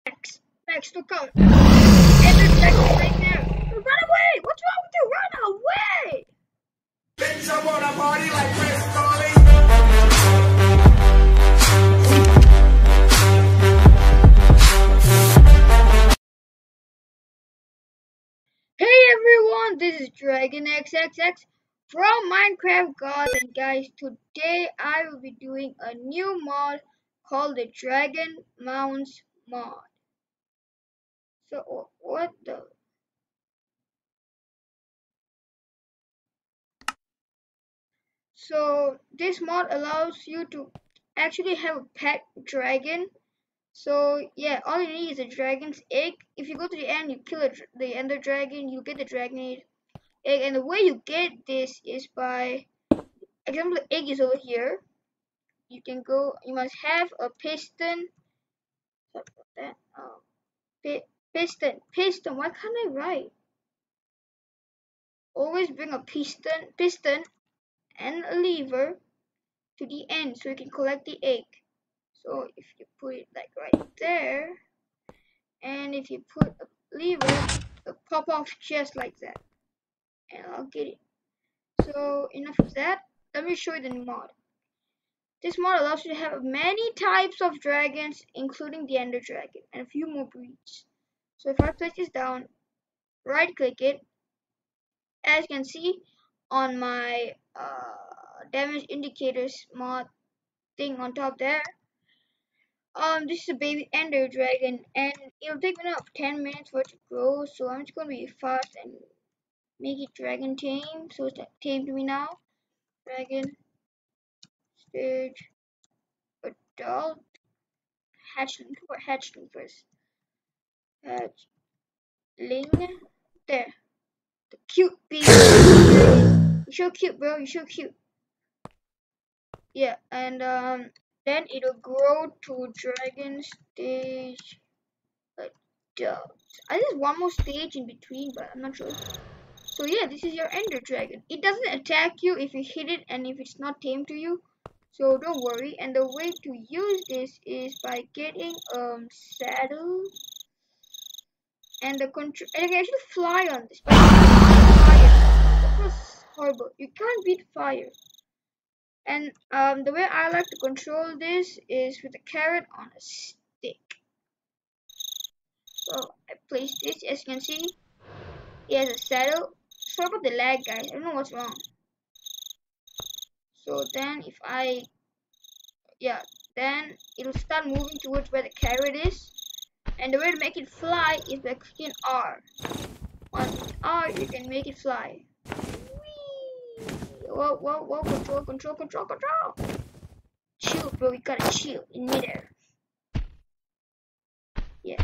Max, look out. Ender Dragon right there. Run away! What's wrong with you? Run away! Bitch, I wanna party like Chris Farley. Hey everyone, this is Dragon XXX from Minecraft Gods, and guys, today I will be doing a new mod called the Dragon Mounts mod. So what the? So this mod allows you to actually have a pet dragon. So yeah, all you need is a dragon's egg. If you go to the end, you kill the ender dragon, you get the dragon egg. And the way you get this is by, example, the egg is over here. You can go, you must have a piston. Sorry about that. Piston. Why can't I write? Always bring a piston and a lever to the end so you can collect the egg. So if you put it like right there, and if you put a lever, it'll pop off just like that. And I'll get it. So enough of that. Let me show you the new mod. This mod allows you to have many types of dragons, including the ender dragon, and a few more breeds. So if I place this down, right click it, as you can see on my damage indicators mod thing on top there, this is a baby ender dragon, and it'll take me about 10 minutes for it to grow, so I'm just gonna be fast and make it dragon tame. So it's tame to me now. Dragon stage adult hatchling. What hatchling first? Hatchling. There. The cute baby. You're so cute, bro. You're so cute. Yeah, and then it'll grow to dragon stage adult. I think there's one more stage in between, but I'm not sure. So yeah, this is your ender dragon. It doesn't attack you if you hit it and if it's not tame to you. So don't worry. And the way to use this is by getting saddle and the control. And you can actually fly on this. But fire. That was horrible. You can't beat fire. And the way I like to control this is with a carrot on a stick. So I place this, as you can see, it has a saddle. Sorry about the lag, guys. I don't know what's wrong. So then if I, then it'll start moving towards where the carrot is. And the way to make it fly is by clicking R. On R, you can make it fly. Whee! Whoa, control. Chill, bro, you gotta chill in midair. Yeah.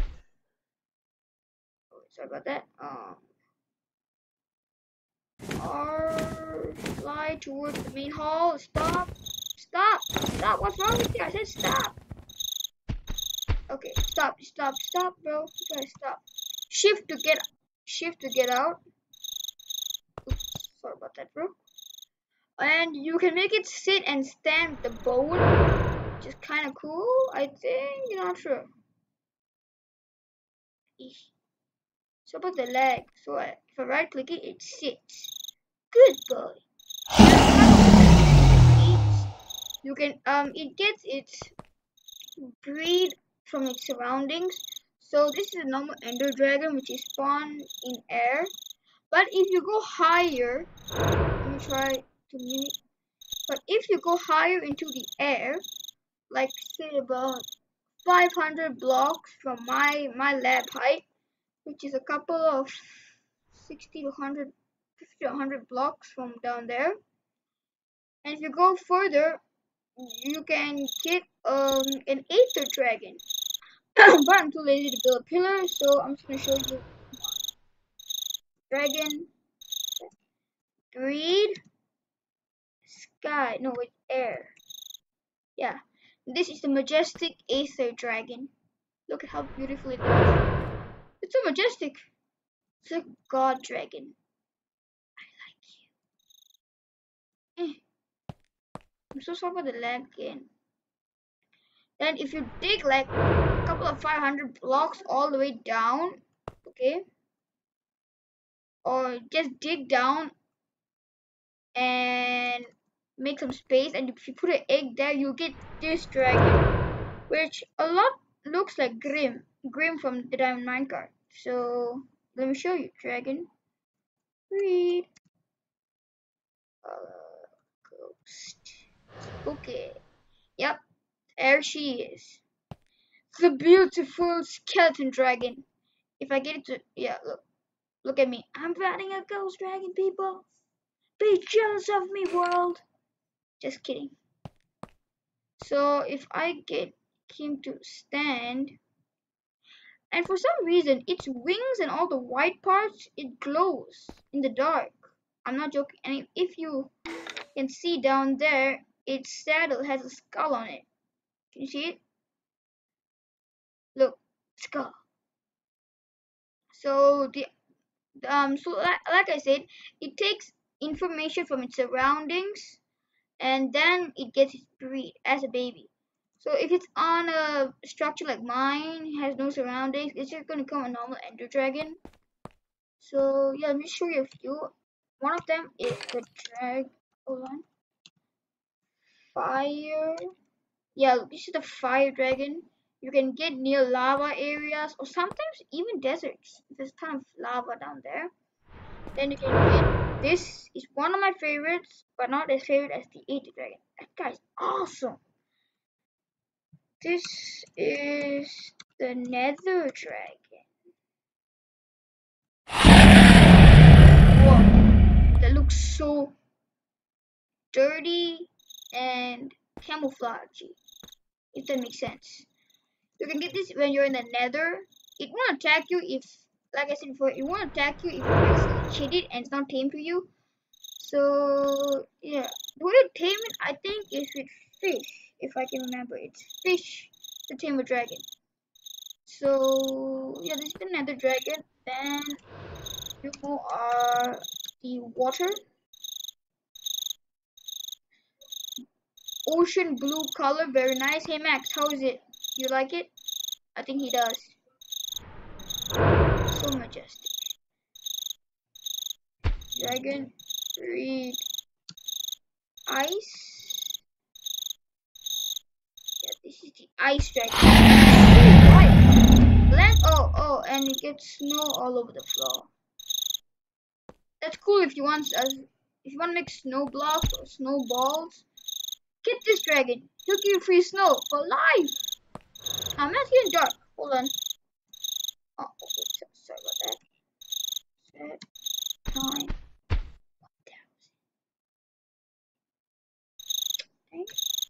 Oh, sorry about that. R, fly towards the main hall. Stop. What's wrong with you? I said stop. Okay, stop, bro. You gotta stop. Shift to get out. Oops, sorry about that, bro. And you can make it sit and stand the bone, which is kind of cool. I think, you're not sure. So about the leg. So if I right click it, it sits. Good boy. You can it gets its breed from its surroundings. So this is a normal ender dragon which is spawned in air. But if you go higher, let me try to mimic. But if you go higher into the air, like say about 500 blocks from my lab height, which is a couple of 60 to 100, 50 to 100 blocks from down there. And if you go further, you can get an aether dragon. But I'm too lazy to build a pillar, so I'm just gonna show you. Dragon breed sky. No, it's air. Yeah, this is the majestic aether dragon. Look at how beautiful it is. It's so majestic. It's a god dragon. I like you. I'm so sorry about the lag again. Then if you dig like a couple of 500 blocks all the way down, okay, or just dig down and make some space, and if you put an egg there, you get this dragon, which a lot looks like Grim from the Diamond Minecart. So let me show you. Dragon breed ghost. Okay, yep, there she is, the beautiful skeleton dragon. If I get it to, yeah, look at me. I'm fighting a ghost dragon, people. Be jealous of me, world. Just kidding. So if I get him to stand, and for some reason its wings and all the white parts, it glows in the dark. I'm not joking. And if you can see down there, its saddle has a skull on it. Can you see it? Look, skull. So like I said, it takes information from its surroundings, and then it gets its breed as a baby. So if it's on a structure like mine, has no surroundings, it's just gonna become a normal ender dragon. So yeah, let me show you a few. One of them is the hold on, fire. Yeah, this is the fire dragon. You can get near lava areas or sometimes even deserts. There's a ton of lava down there. Then you can get this. Is one of my favorites, but not as favorite as the 80 dragon. That guy's awesome. This is the Nether dragon. Whoa, that looks so dirty and camouflagey, if that makes sense. You can get this when you're in the Nether. It won't attack you if, like I said before, it won't attack you if you actually hit it and it's not tame to you. So yeah, the way to tame it, I think, is with fish. If I can remember, it's fish to tame a dragon. So yeah, this is the Nether dragon. Then you are the water, ocean blue color, very nice. Hey Max, how is it? You like it? I think he does. So majestic. Dragon breed ice. Yeah, this is the ice dragon. Land. Oh, and it gets snow all over the floor. That's cool if you want to make snow blocks or snowballs. Get this dragon. He'll give you free snow for life. I'm not getting dark. Hold on. Oh, okay. Sorry about that. Set time 1000. Okay.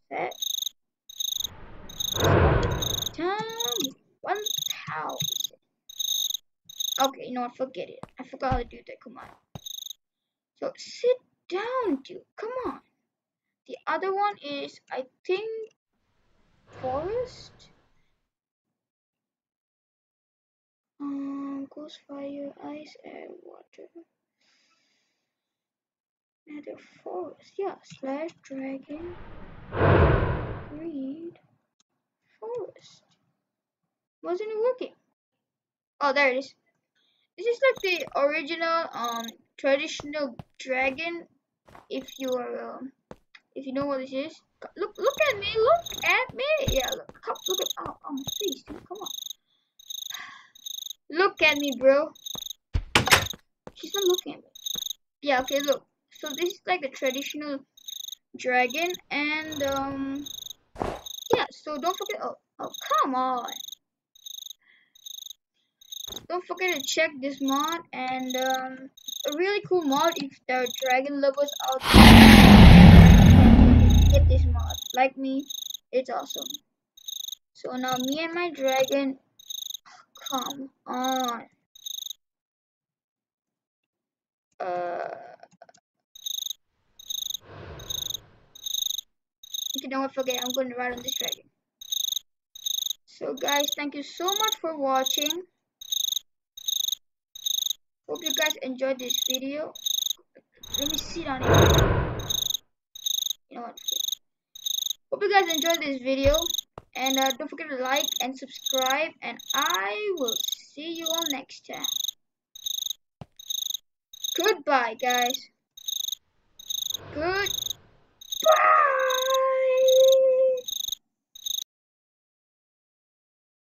Set time 1000. Okay, you know what? Forget it. I forgot how to do that. Come on. So sit down, dude. Come on. The other one is, I think, forest. Ghost, fire, ice, air, water. Nether forest. Yeah, slash dragon breed forest. Wasn't it working? Oh, there it is. This is like the original traditional dragon. If you know what this is. Look at me. Look at me. Yeah, look at my face, dude. Come on. Look at me, bro. He's not looking at me. Yeah, okay, look. So this is like the traditional dragon, and yeah, so don't forget, oh come on. Don't forget to check this mod, and a really cool mod if there are dragon lovers out there. Get this mod. Like me, it's awesome. So now me and my dragon, come on. You know what, forget, I'm going to ride on this dragon. So guys, thank you so much for watching. Hope you guys enjoyed this video. Let me sit on it. You know what? Hope you guys enjoyed this video, And don't forget to like and subscribe, and I will see you all next time. Goodbye, guys.